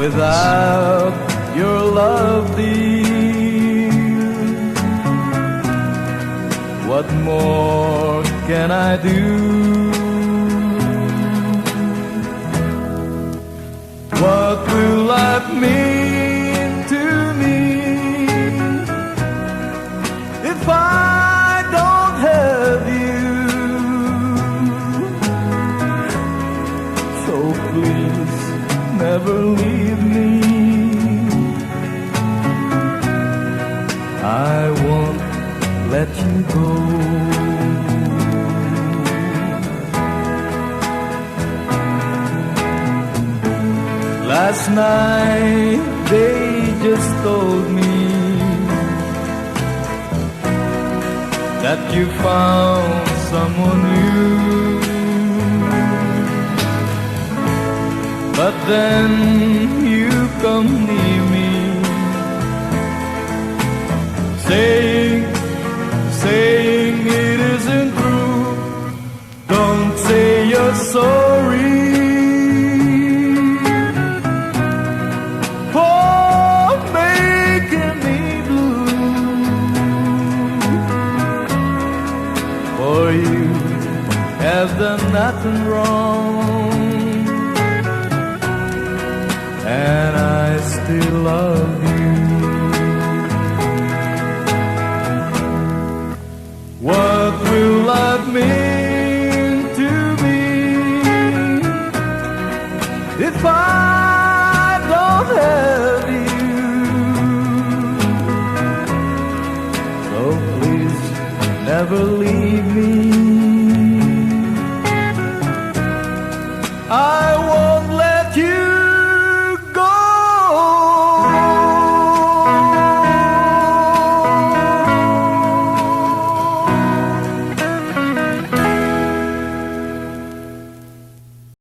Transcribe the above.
without your love, dear. What more can I do? What will life mean to me if I don't have you? So please never leave me. I won't let you go. Last night they just told me that you found someone new. But then you come near me, saying it isn't true. Don't say you're sorry for making me blue. For you have done nothing wrong, and I still love you. What will life mean to me if I don't have you? So please never leave me. I